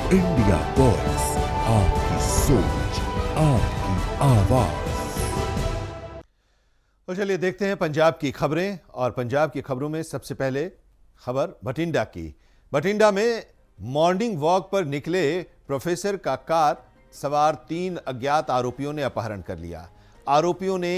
India voice, आपकी सोच, आपकी आवाज। तो चलिए देखते हैं पंजाब की खबरें। और पंजाब की खबरों में सबसे पहले खबर बठिंडा की। बठिंडा में मॉर्निंग वॉक पर निकले प्रोफेसर का कार सवार 3 अज्ञात आरोपियों ने अपहरण कर लिया। आरोपियों ने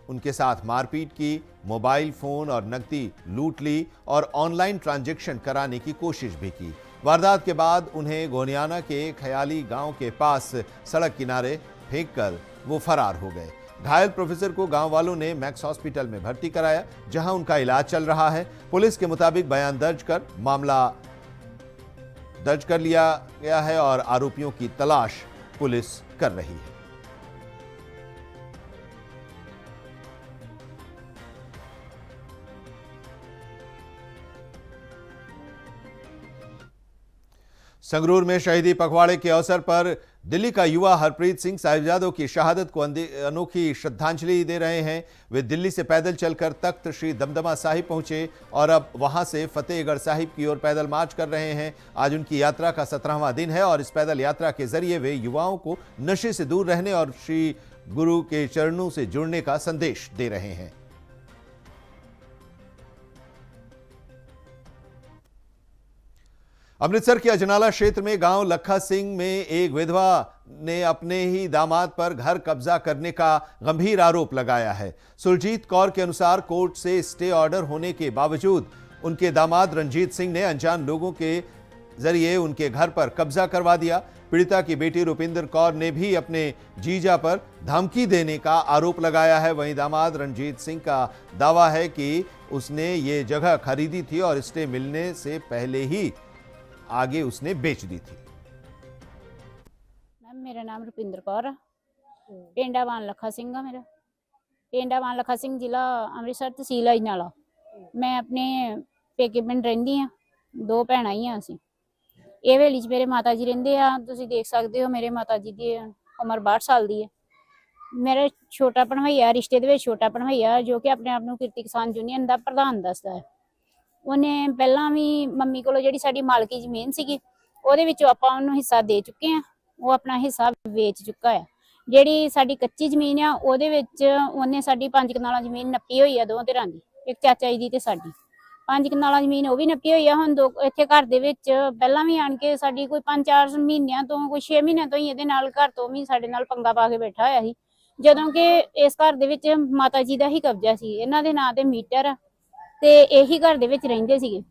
उनके साथ मारपीट की, मोबाइल फोन और नकदी लूट ली और ऑनलाइन ट्रांजैक्शन कराने की कोशिश भी की। वारदात के बाद उन्हें गोनियाना के खयाली गांव के पास सड़क किनारे फेंककर वो फरार हो गए। घायल प्रोफेसर को गांव वालों ने मैक्स हॉस्पिटल में भर्ती कराया, जहां उनका इलाज चल रहा है। पुलिस के मुताबिक बयान दर्ज कर मामला दर्ज कर लिया गया है और आरोपियों की तलाश पुलिस कर रही है। संगरूर में शहीदी पखवाड़े के अवसर पर दिल्ली का युवा हरप्रीत सिंह साहिबजादों की शहादत को अनोखी श्रद्धांजलि दे रहे हैं। वे दिल्ली से पैदल चलकर तख्त श्री दमदमा साहिब पहुंचे और अब वहां से फतेहगढ़ साहिब की ओर पैदल मार्च कर रहे हैं। आज उनकी यात्रा का 17वां दिन है और इस पैदल यात्रा के जरिए वे युवाओं को नशे से दूर रहने और श्री गुरु के चरणों से जुड़ने का संदेश दे रहे हैं। अमृतसर के अजनाला क्षेत्र में गांव लखा सिंह में एक विधवा ने अपने ही दामाद पर घर कब्जा करने का गंभीर आरोप लगाया है। सुरजीत कौर के अनुसार कोर्ट से स्टे ऑर्डर होने के बावजूद उनके दामाद रंजीत सिंह ने अनजान लोगों के जरिए उनके घर पर कब्जा करवा दिया। पीड़िता की बेटी रुपिंदर कौर ने भी अपने जीजा पर धमकी देने का आरोप लगाया है। वहीं दामाद रंजीत सिंह का दावा है कि उसने ये जगह खरीदी थी और स्टे मिलने से पहले ही आगे उसने बेच दी थी। मैम मेरा नाम रुपिंदर कौर है, पिंड वान लखा सिंह है। मेरा पिंड वान लखा सिंह जिला अमृतसर तहसील अजनाला। मैं अपने पेके पिंड रहिंदी हाँ, 2 भैन ही हाँ असीं। ਇਹ ਹਵੇਲੀ 'ਚ ਮੇਰੇ ਮਾਤਾ ਜੀ ਰਹਿੰਦੇ ਆ। ਤੁਸੀਂ ਦੇਖ ਸਕਦੇ ਹੋ ਮੇਰੇ ਮਾਤਾ ਜੀ ਦੀ ਉਮਰ 62 ਸਾਲ ਦੀ ਹੈ। ਮੇਰੇ ਛੋਟਾ ਭਣਵਈਆ ਰਿਸ਼ਤੇ ਦੇ ਵਿੱਚ ਛੋਟਾ ਭਣਵਈਆ ਜੋ ਕਿ ਆਪਣੇ ਆਪ ਨੂੰ ਕਿਰਤੀ ਕਿਸਾਨ ਯੂਨੀਅਨ ਦਾ ਪ੍ਰਧਾਨ ਦੱਸਦਾ ਹੈ। ਉਹਨੇ ਪਹਿਲਾਂ ਵੀ ਮੰਮੀ ਕੋਲੋਂ ਜਿਹੜੀ ਸਾਡੀ ਮਾਲਕੀ ਜ਼ਮੀਨ ਸੀਗੀ ਉਹਦੇ ਵਿੱਚੋਂ ਆਪਾਂ ਉਹਨੂੰ ਹਿੱਸਾ ਦੇ ਚੁੱਕੇ ਆ। ਉਹ ਆਪਣਾ ਹਿੱਸਾ ਵੇਚ ਚੁੱਕਾ ਆ। ਜਿਹੜੀ ਸਾਡੀ ਕੱਚੀ ਜ਼ਮੀਨ ਆ ਉਹਦੇ ਵਿੱਚ ਉਹਨੇ ਸਾਡੀ 5 ਕਨਾਲਾਂ ਜ਼ਮੀਨ ਨੱਪੀ ਹੋਈ ਆ, 2 ਧਿਰਾਂ ਦੀ, ਇੱਕ ਚਾਚਾ ਜੀ ਦੀ ਤੇ ਸਾਡੀ 5 ਕਨਾਲਾਂ ਜ਼ਮੀਨ ਉਹ ਵੀ ਨੱਪੀ ਹੋਈ ਆ। ਹੁਣ ਇੱਥੇ ਘਰ ਦੇ ਵਿੱਚ ਪਹਿਲਾਂ ਵੀ ਆਣ ਕੇ ਸਾਡੀ ਕੋਈ 5-4 ਮਹੀਨਿਆਂ ਤੋਂ ਕੋਈ 6 ਮਹੀਨਿਆਂ ਤੋਂ ਹੀ ਇਹਦੇ ਨਾਲ ਘਰ ਤੋਂ ਵੀ ਸਾਡੇ ਨਾਲ ਪੰਗਾ ਪਾ ਕੇ ਬੈਠਾ ਹੋਇਆ ਸੀ, ਜਦੋਂ ਕਿ ਇਸ ਘਰ ਦੇ ਵਿੱਚ ਮਾਤਾ ਜੀ ਦਾ ਹੀ ਕਬਜ਼ਾ ਸੀ। ਇਹਨਾਂ ਦੇ ਨਾਂ ਤੇ ਮੀਟਰ ਆ ਤੇ ਇਹੀ ਘਰ ਦੇ ਵਿੱਚ ਰਹਿੰਦੇ ਸੀਗੇ।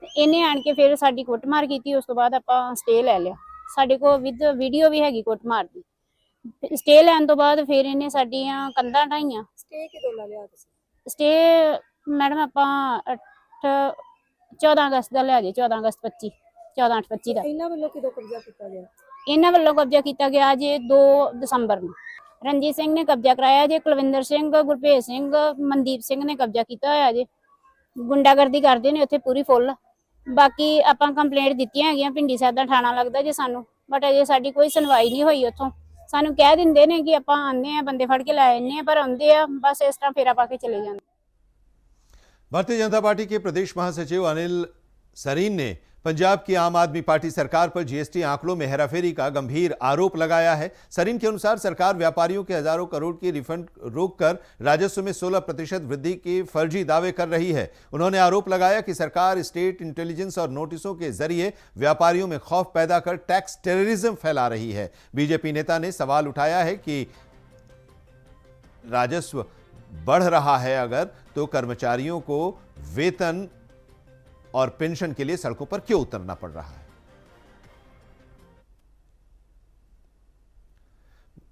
ਇਹਨੇ ਆਣ ਕੇ ਫਿਰ ਸਾਡੀ ਕੁੱਟਮਾਰ ਕੀਤੀ। ਉਸ ਤੋਂ ਬਾਅਦ ਆਪਾਂ ਸਟੇ ਲੈ ਲਿਆ। ਸਾਡੇ ਕੋਲ ਵਿਦ ਵੀਡੀਓ ਵੀ ਹੈਗੀ ਕੁੱਟਮਾਰ ਦੀ। ਸਟੇ ਲੈਣ ਤੋਂ ਬਾਅਦ ਫਿਰ ਇਹਨੇ ਸਾਡੀਆਂ ਕੰਧਾਂ ਢਾਈਆਂ। ਸਟੇ ਕਿਦੋਂ ਲਾ ਲਿਆ ਤੁਸੀਂ? ਸਟੇ ਮੈਡਮ ਆਪਾਂ 14 ਅਗਸਤ ਦਾ ਲਿਆ ਜੇ, 14 ਅਗਸਤ 25 14/8/25 ਦਾ। ਇਹਨਾਂ ਵੱਲੋਂ ਕਿਦੋਂ ਕਬਜ਼ਾ ਕੀਤਾ ਗਿਆ? ਇਹਨਾਂ ਵੱਲੋਂ ਕਬਜ਼ਾ ਕੀਤਾ ਗਿਆ ਜੇ 2 ਦਸੰਬਰ ਨੂੰ। ਰਣਜੀਤ ਸਿੰਘ ਨੇ ਕਬਜ਼ਾ ਕਰਾਇਆ ਜੇ, ਕੁਲਵਿੰਦਰ ਸਿੰਘ, ਗੁਰਭੇਜ ਸਿੰਘ, ਮਨਦੀਪ ਸਿੰਘ ਨੇ ਕਬਜ਼ਾ ਕੀਤਾ ਹੋਇਆ ਜੇ। ਗੁੰਡਾਗਰਦੀ ਕਰਦੇ ਨੇ ਉੱਥੇ ਪੂਰੀ ਫੁੱਲ। ਬਾਕੀ ਆਪਾਂ ਕੰਪਲੇਂਟ ਦਿੱਤੀਆਂ ਹੈਗੀਆਂ, ਭਿੰਡੀ ਸਾਹਿਬ ਦਾ ਥਾਣਾ ਲੱਗਦਾ ਜੇ ਸਾਨੂੰ, ਬਟ ਅਜੇ ਸਾਡੀ ਕੋਈ ਸੁਣਵਾਈ ਨਹੀਂ ਹੋਈ। ਉੱਥੋਂ ਸਾਨੂੰ ਕਹਿ ਦਿੰਦੇ ਨੇ ਕਿ ਆਪਾਂ ਆਉਂਦੇ ਆ, ਬੰਦੇ ਫੜ ਕੇ ਲੈ आने पर आਉਂਦੇ ਆ बस इस तरह फेरा पा के चले जाते। भारतीय जनता पार्टी के प्रदेश महासचिव अनिल सरीन ने पंजाब की आम आदमी पार्टी सरकार पर जीएसटी आंकड़ों में हेराफेरी का गंभीर आरोप लगाया है। सरीन के अनुसार सरकार व्यापारियों के हजारों करोड़ की रिफंड रोककर राजस्व में 16% वृद्धि के फर्जी दावे कर रही है। उन्होंने आरोप लगाया कि सरकार स्टेट इंटेलिजेंस और नोटिसों के जरिए व्यापारियों में खौफ पैदा कर टैक्स टेररिज्म फैला रही है। बीजेपी नेता ने सवाल उठाया है कि राजस्व बढ़ रहा है अगर तो कर्मचारियों को वेतन और पेंशन के लिए सड़कों पर क्यों उतरना पड़ रहा है।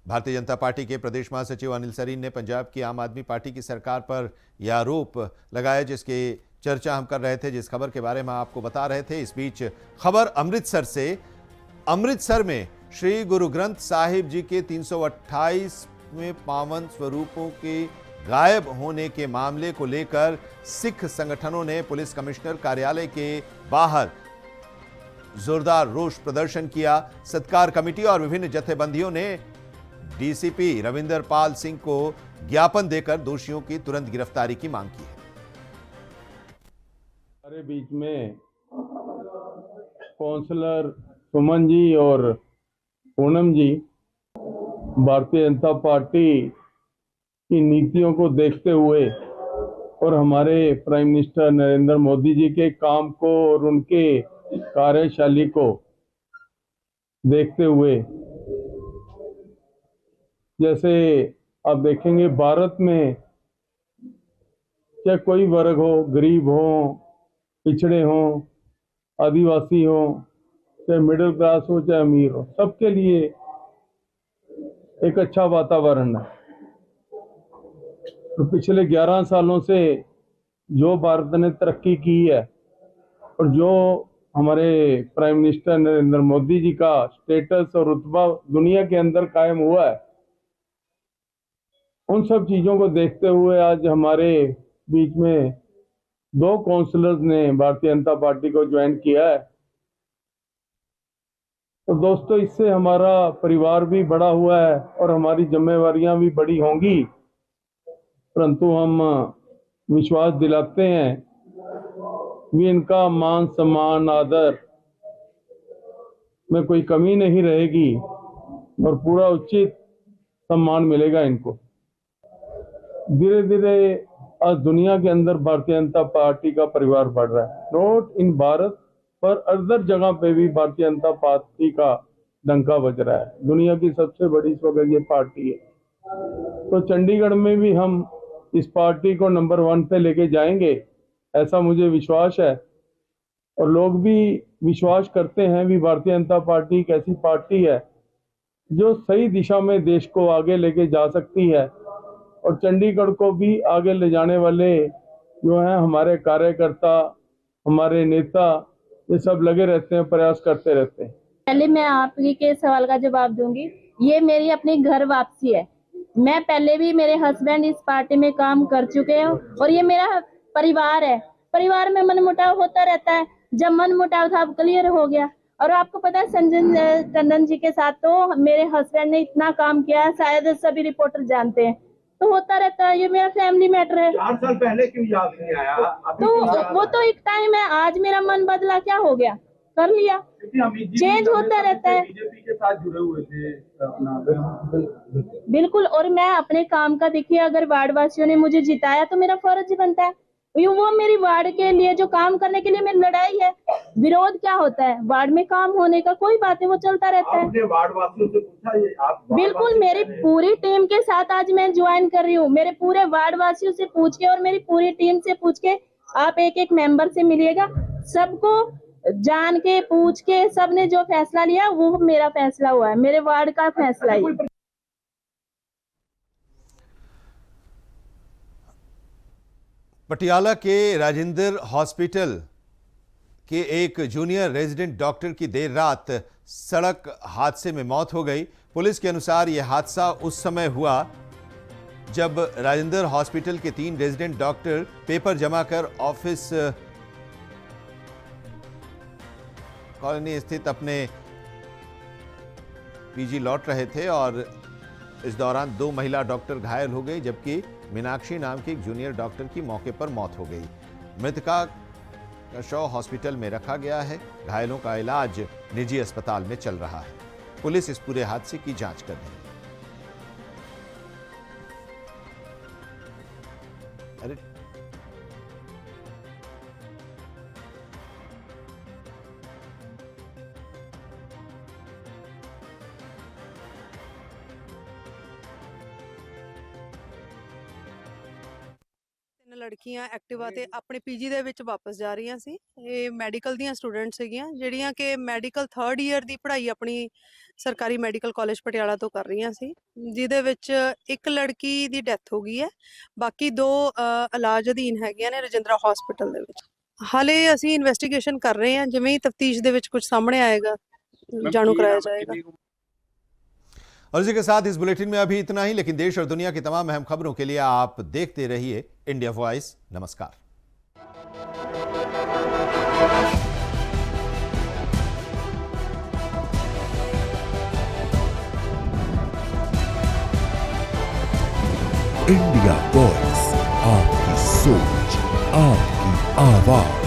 भारतीय जनता पार्टी के प्रदेश महासचिव अनिल सरीन ने पंजाब की आम आदमी पार्टी की सरकार पर यह आरोप लगाया, जिसकी चर्चा हम कर रहे थे, जिस खबर के बारे में आपको बता रहे थे। इस बीच खबर अमृतसर से। अमृतसर में श्री गुरु ग्रंथ साहिब जी के 328वें पावन स्वरूपों के गायब होने के मामले को लेकर सिख संगठनों ने पुलिस कमिश्नर कार्यालय के बाहर जोरदार रोष प्रदर्शन किया। सत्कार कमेटी और विभिन्न जत्थेबंदियों ने डीसीपी रविंदर पाल सिंह को ज्ञापन देकर दोषियों की तुरंत गिरफ्तारी की मांग की है। हमारे बीच में काउंसलर सुमन जी और पूनम जी, भारतीय जनता पार्टी की नीतियों को देखते हुए और हमारे प्राइम मिनिस्टर नरेंद्र मोदी जी के काम को और उनके कार्यशैली को देखते हुए, जैसे आप देखेंगे भारत में चाहे कोई वर्ग हो, गरीब हो, पिछड़े हो, आदिवासी हो, चाहे मिडिल क्लास हो, चाहे अमीर हो, सबके लिए एक अच्छा वातावरण है। तो पिछले 11 सालों से जो भारत ने तरक्की की है और जो हमारे प्राइम मिनिस्टर नरेंद्र मोदी जी का स्टेटस और रुतबा दुनिया के अंदर कायम हुआ है, उन सब चीजों को देखते हुए आज हमारे बीच में 2 काउंसलर्स ने भारतीय जनता पार्टी को ज्वाइन किया है। तो दोस्तों, इससे हमारा परिवार भी बड़ा हुआ है और हमारी जिम्मेवारियां भी बड़ी होंगी, परंतु हम विश्वास दिलाते हैं कि इनका मान सम्मान आदर में कोई कमी नहीं रहेगी और पूरा उचित सम्मान मिलेगा इनको। धीरे धीरे आज दुनिया के अंदर भारतीय जनता पार्टी का परिवार बढ़ रहा है। नॉट इन भारत पर अदर जगह पे भी भारतीय जनता पार्टी का डंका बज रहा है। दुनिया की सबसे बड़ी इस वक्त ये पार्टी है। तो चंडीगढ़ में भी हम इस पार्टी को नंबर 1 पे लेके जाएंगे, ऐसा मुझे विश्वास है। और लोग भी विश्वास करते हैं भी भारतीय जनता पार्टी एक ऐसी पार्टी है जो सही दिशा में देश को आगे लेके जा सकती है। और चंडीगढ़ को भी आगे ले जाने वाले जो हैं हमारे कार्यकर्ता, हमारे नेता, ये सब लगे रहते हैं, प्रयास करते रहते हैं। पहले मैं आपके के सवाल का जवाब दूंगी। ये मेरी अपनी घर वापसी है। मैं पहले भी, मेरे हस्बैंड इस पार्टी में काम कर चुके हैं और ये मेरा परिवार है। परिवार में मनमुटाव होता रहता है। जब मनमुटाव था अब क्लियर हो गया। और आपको पता है संजय टंडन जी के साथ तो मेरे हस्बैंड ने इतना काम किया है, शायद सभी रिपोर्टर जानते हैं। तो होता रहता है, ये मेरा फैमिली मैटर है। 4 साल पहले क्यों याद नहीं आया? तो वो तो एक टाइम है, आज मेरा मन बदला, क्या हो गया, कर लिया। चेंज होता रहता है। बीजेपी के साथ जुड़े हुए थे बिल्कुल। और मैं अपने काम का, देखिए, अगर वार्ड वासियों ने मुझे जिताया तो मेरा फर्ज बनता है वो मेरी वार्ड के लिए जो काम करने के लिए मेरी लड़ाई है। विरोध क्या होता है? वार्ड में काम होने का कोई बात नहीं, वो चलता रहता है। आपने वार्ड वासियों से पूछा ये आप? बिल्कुल, मेरी पूरी टीम के साथ आज मैं ज्वाइन कर रही हूँ। मेरे पूरे वार्ड वासियों से पूछ के और मेरी पूरी टीम से पूछ के, आप एक एक मेंबर से मिलिएगा, सबको जान के पूछ के सबने जो फैसला लिया वो मेरा फैसला हुआ है, मेरे वार्ड का फैसला ही। पटियाला के राजेंद्र हॉस्पिटल के एक जूनियर रेजिडेंट डॉक्टर की देर रात सड़क हादसे में मौत हो गई। पुलिस के अनुसार यह हादसा उस समय हुआ जब राजेंद्र हॉस्पिटल के 3 रेजिडेंट डॉक्टर पेपर जमा कर ऑफिस कॉलोनी स्थित अपने पीजी लौट रहे थे और इस दौरान 2 महिला डॉक्टर घायल हो गई, जबकि मीनाक्षी नाम की एक जूनियर डॉक्टर की मौके पर मौत हो गई। मृतका का शव हॉस्पिटल में रखा गया है। घायलों का इलाज निजी अस्पताल में चल रहा है। पुलिस इस पूरे हादसे की जांच कर रही है। अरे ਲੜਕੀਆਂ ਐਕਟਿਵਾ ਤੇ ਆਪਣੇ ਪੀਜੀ ਦੇ ਵਿੱਚ ਵਾਪਸ ਜਾ ਰਹੀਆਂ ਸੀ। ਇਹ ਮੈਡੀਕਲ ਦੀਆਂ ਸਟੂਡੈਂਟ ਸੀਗੀਆਂ ਜਿਹੜੀਆਂ ਕਿ ਮੈਡੀਕਲ 3rd ਈਅਰ ਦੀ ਪੜ੍ਹਾਈ ਆਪਣੀ ਸਰਕਾਰੀ ਮੈਡੀਕਲ ਕਾਲਜ ਪਟਿਆਲਾ ਤੋਂ ਕਰ ਰਹੀਆਂ ਸੀ, ਜਿਹਦੇ ਵਿੱਚ ਇੱਕ ਲੜਕੀ ਦੀ ਡੈਥ ਹੋ ਗਈ ਹੈ। ਬਾਕੀ 2 ਇਲਾਜ ਅਧੀਨ ਹੈਗੀਆਂ ਨੇ ਰਜਿੰਦਰਾ ਹਸਪੀਟਲ ਦੇ ਵਿੱਚ। ਹਾਲੇ ਅਸੀਂ ਇਨਵੈਸਟੀਗੇਸ਼ਨ ਕਰ ਰਹੇ ਹਾਂ, ਜਿਵੇਂ ਹੀ ਤਫਤੀਸ਼ ਦੇ ਵਿੱਚ ਕੁਝ ਸਾਹਮਣੇ ਆਏਗਾ ਜਾਣੂ कराया जाएगा। और इसी के साथ इस बुलेटिन में अभी इतना ही, लेकिन देश और दुनिया की तमाम अहम खबरों के लिए आप देखते रहिए इंडिया वॉइस। नमस्कार। इंडिया वॉइस, आपकी सोच, आपकी आवाज।